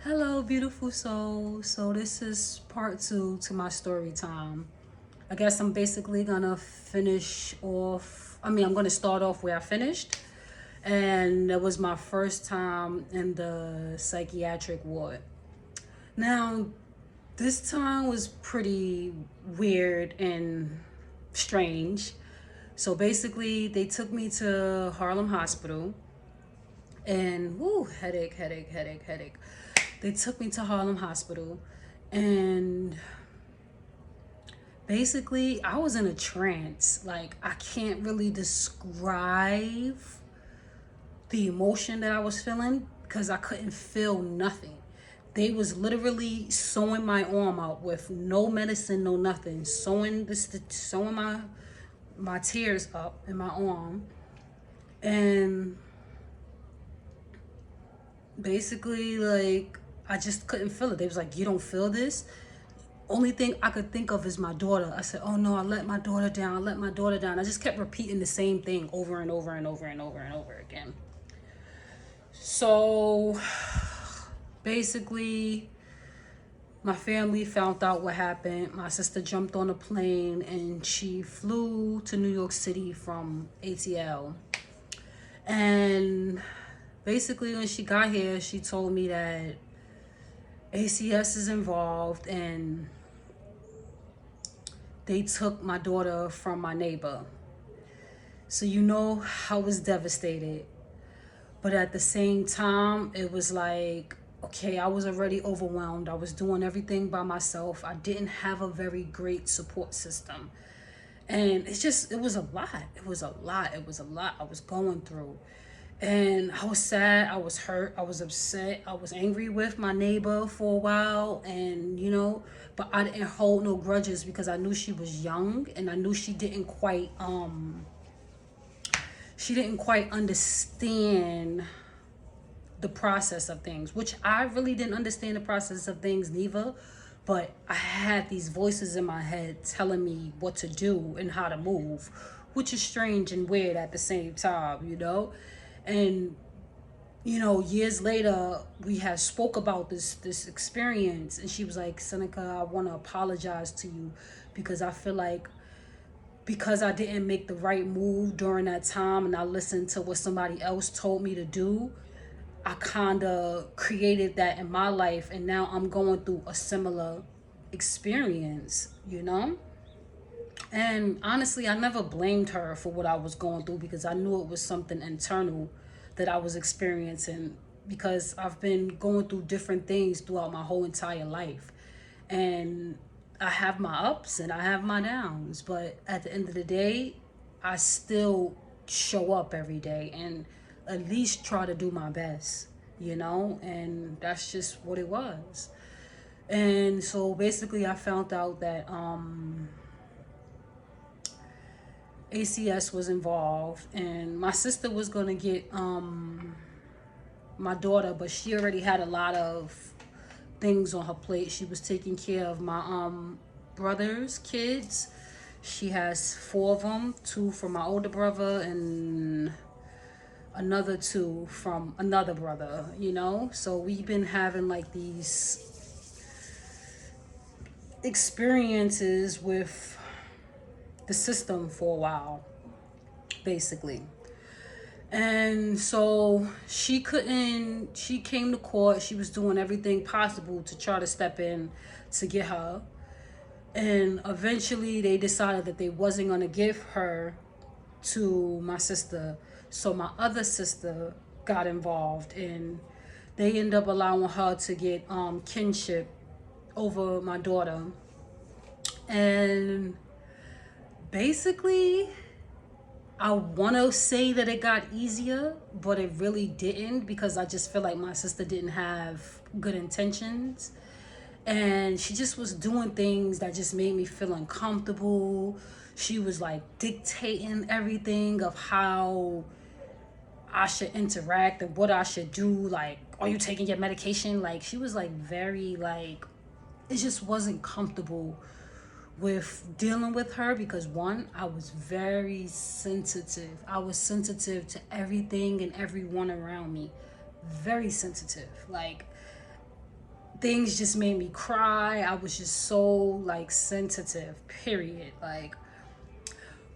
Hello, beautiful soul. So this is part two to my story time. I guess I'm basically gonna finish off. I'm gonna start off where I finished, and it was my first time in the psychiatric ward. Now, this time was pretty weird and strange. So basically, they took me to Harlem Hospital, and woo, headache, headache, headache, headache. They took me to Harlem Hospital, and basically I was in a trance. Like, I can't really describe the emotion that I was feeling because I couldn't feel nothing. They was literally sewing my arm out with no medicine, no nothing, sewing my tears up in my arm. And basically, like, I just couldn't feel it. They was like, you don't feel this? Only thing I could think of is my daughter. I said, oh no, I let my daughter down. I let my daughter down. I just kept repeating the same thing over and over and over and over and over again. So basically, my family found out what happened. My sister jumped on a plane and she flew to New York City from ATL. And basically, when she got here, she told me that ACS is involved and they took my daughter from my neighbor. So I was devastated. But at the same time, it was like, okay, I was already overwhelmed. I was doing everything by myself. I didn't have a very great support system. And it was a lot. It was a lot. It was a lot I was going through. And I was sad. I was hurt. I was upset. I was angry with my neighbor for a while. But I didn't hold no grudges because I knew she was young and I knew she didn't quite understand the process of things, which I really didn't understand the process of things neither. But I had these voices in my head telling me what to do and how to move, which is strange and weird at the same time. And years later, we had spoke about this experience, and she was like, Seneca, I want to apologize to you because I feel like because I didn't make the right move during that time and I listened to what somebody else told me to do, I kind of created that in my life, and now I'm going through a similar experience. And honestly, I never blamed her for what I was going through because I knew it was something internal that I was experiencing because I've been going through different things throughout my whole entire life. And I have my ups and I have my downs, but at the end of the day, I still show up every day and at least try to do my best, and that's just what it was. And so basically, I found out that ACS was involved, and my sister was gonna get my daughter, but she already had a lot of things on her plate. She was taking care of my brother's kids. She has four of them, two from my older brother and another two from another brother. So we've been having like these experiences with the system for a while, basically. And so she came to court. She was doing everything possible to try to step in to get her. And eventually they decided that they wasn't going to give her to my sister. So my other sister got involved and they ended up allowing her to get kinship over my daughter. And basically, I want to say that it got easier, but it really didn't because I just feel like my sister didn't have good intentions. And she just was doing things that just made me feel uncomfortable. She was like dictating everything of how I should interact and what I should do. Like, are you taking your medication? Like, she was like very, like, it just wasn't comfortable with dealing with her because one, I was very sensitive. I was sensitive to everything and everyone around me. Very sensitive. Like, things just made me cry. I was just so like sensitive, period. Like,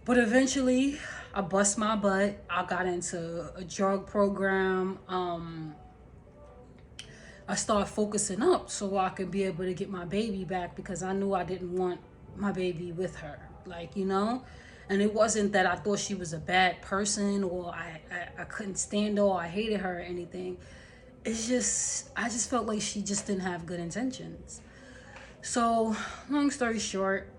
but eventually I bust my butt. I got into a drug program. I started focusing up so I could be able to get my baby back, because I knew I didn't want my baby with her. Like, you know? And it wasn't that I thought she was a bad person, or I couldn't stand her, or I hated her or anything. It's just, I just felt like she just didn't have good intentions. So, long story short,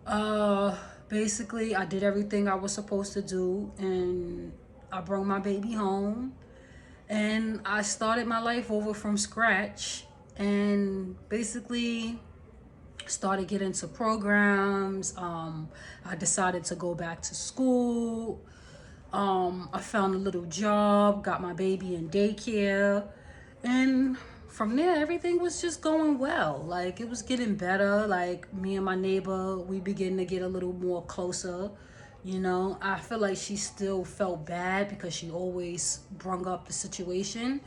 uh, basically I did everything I was supposed to do, and I brought my baby home, and I started my life over from scratch, and basically started getting into programs. I decided to go back to school. I found a little job, got my baby in daycare, and from there everything was just going well. Like, it was getting better. Like, me and my neighbor, we began to get a little more closer. You know, I feel like she still felt bad because she always brung up the situation,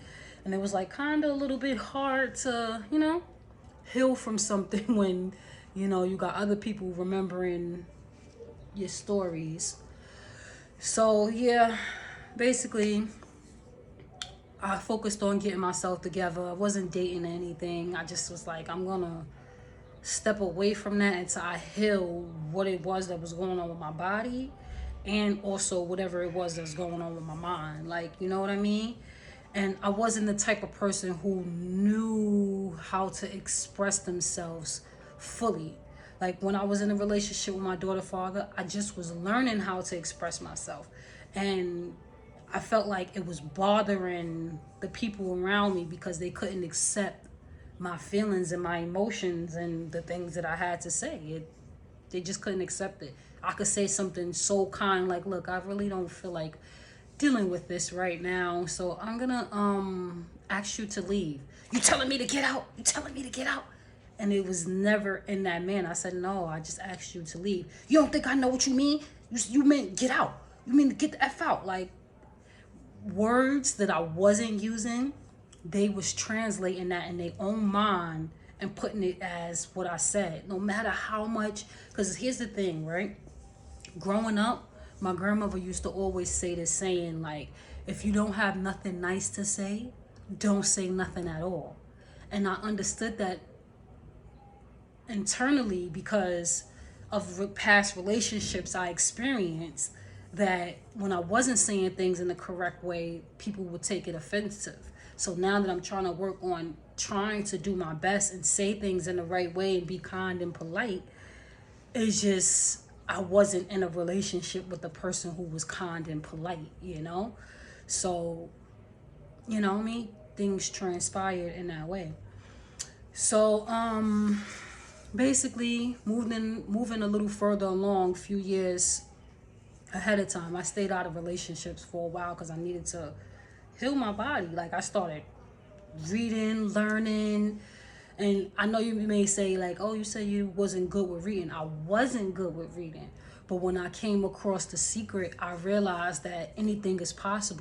and it was like kind of a little bit hard to, you know, heal from something when, you know, you got other people remembering your stories. So yeah, basically I focused on getting myself together. I wasn't dating anything. I just was like, I'm gonna step away from that until I heal what it was that was going on with my body, and also whatever it was that's going on with my mind. Like, you know what I mean? And I wasn't the type of person who knew how to express themselves fully. Like, when I was in a relationship with my daughter's father, I just was learning how to express myself. And I felt like it was bothering the people around me because they couldn't accept my feelings and my emotions and the things that I had to say. They just couldn't accept it. I could say something so kind, like, look, I really don't feel like dealing with this right now, so I'm gonna ask you to leave. You telling me to get out? You telling me to get out? And it was never in that manner. I said, no, I just asked you to leave. You don't think I know what you mean? You meant get out. You mean to get the F out. Like, words that I wasn't using, they was translating that in their own mind and putting it as what I said. No matter how much, because here's the thing, right? Growing up, my grandmother used to always say this saying, like, if you don't have nothing nice to say, don't say nothing at all. And I understood that internally because of past relationships I experienced, that when I wasn't saying things in the correct way, people would take it offensive. So now that I'm trying to work on trying to do my best and say things in the right way and be kind and polite, it's just I wasn't in a relationship with a person who was kind and polite, you know? So, you know what I mean? Things transpired in that way. So, basically moving a little further along, few years ahead of time, I stayed out of relationships for a while because I needed to heal my body. Like, I started reading, learning, and I know you may say, like, oh, you said you wasn't good with reading. I wasn't good with reading, but when I came across The Secret, I realized that anything is possible.